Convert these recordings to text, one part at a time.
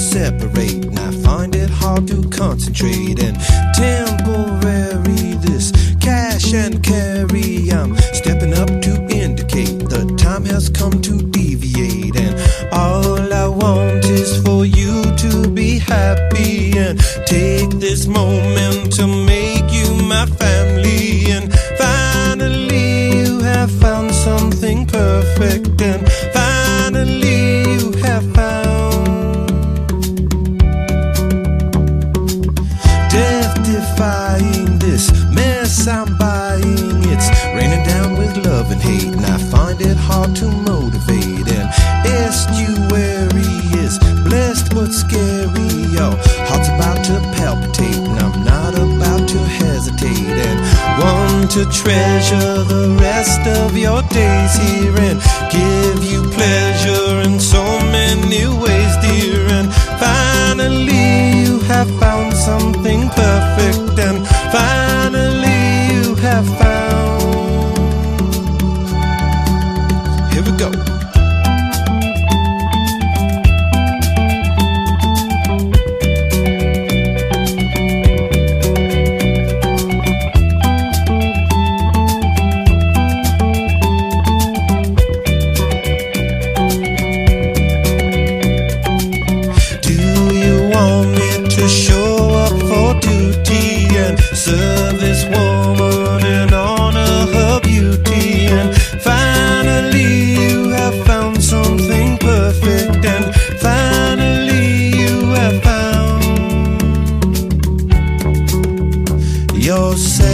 separate, and I find it hard to concentrate. And temporary, this cash and carry, I'm stepping up to indicate the time has come to deviate. And all I want is for you to be happy, and take this moment to make you my family. And finally you have found something perfect, and finally you have found death-defying this mess I'm buying. It's raining down with love and hate, and I find it hard to motivate. And estuary is blessed but scary. Your heart's about to palpitate, and I'm not about to hesitate. And want to treasure the rest of your days here, and give you pleasure in so many ways, dear. And finally you have found something perfect, and finally you have found. Here we go. Show up for duty and serve this woman and honor her beauty. And finally you have found something perfect, and finally you have found yourself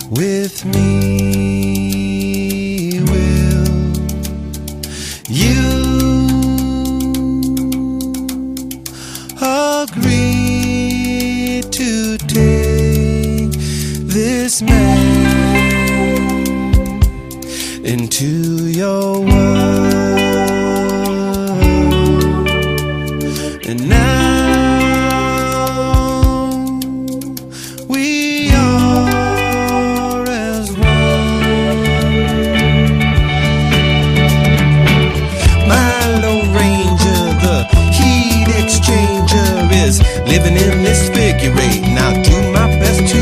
with me. Will you agree to take this man into your world? And now we are as one. My Lone Ranger, the heat exchanger, is living in this figure eight, and I'll do my best to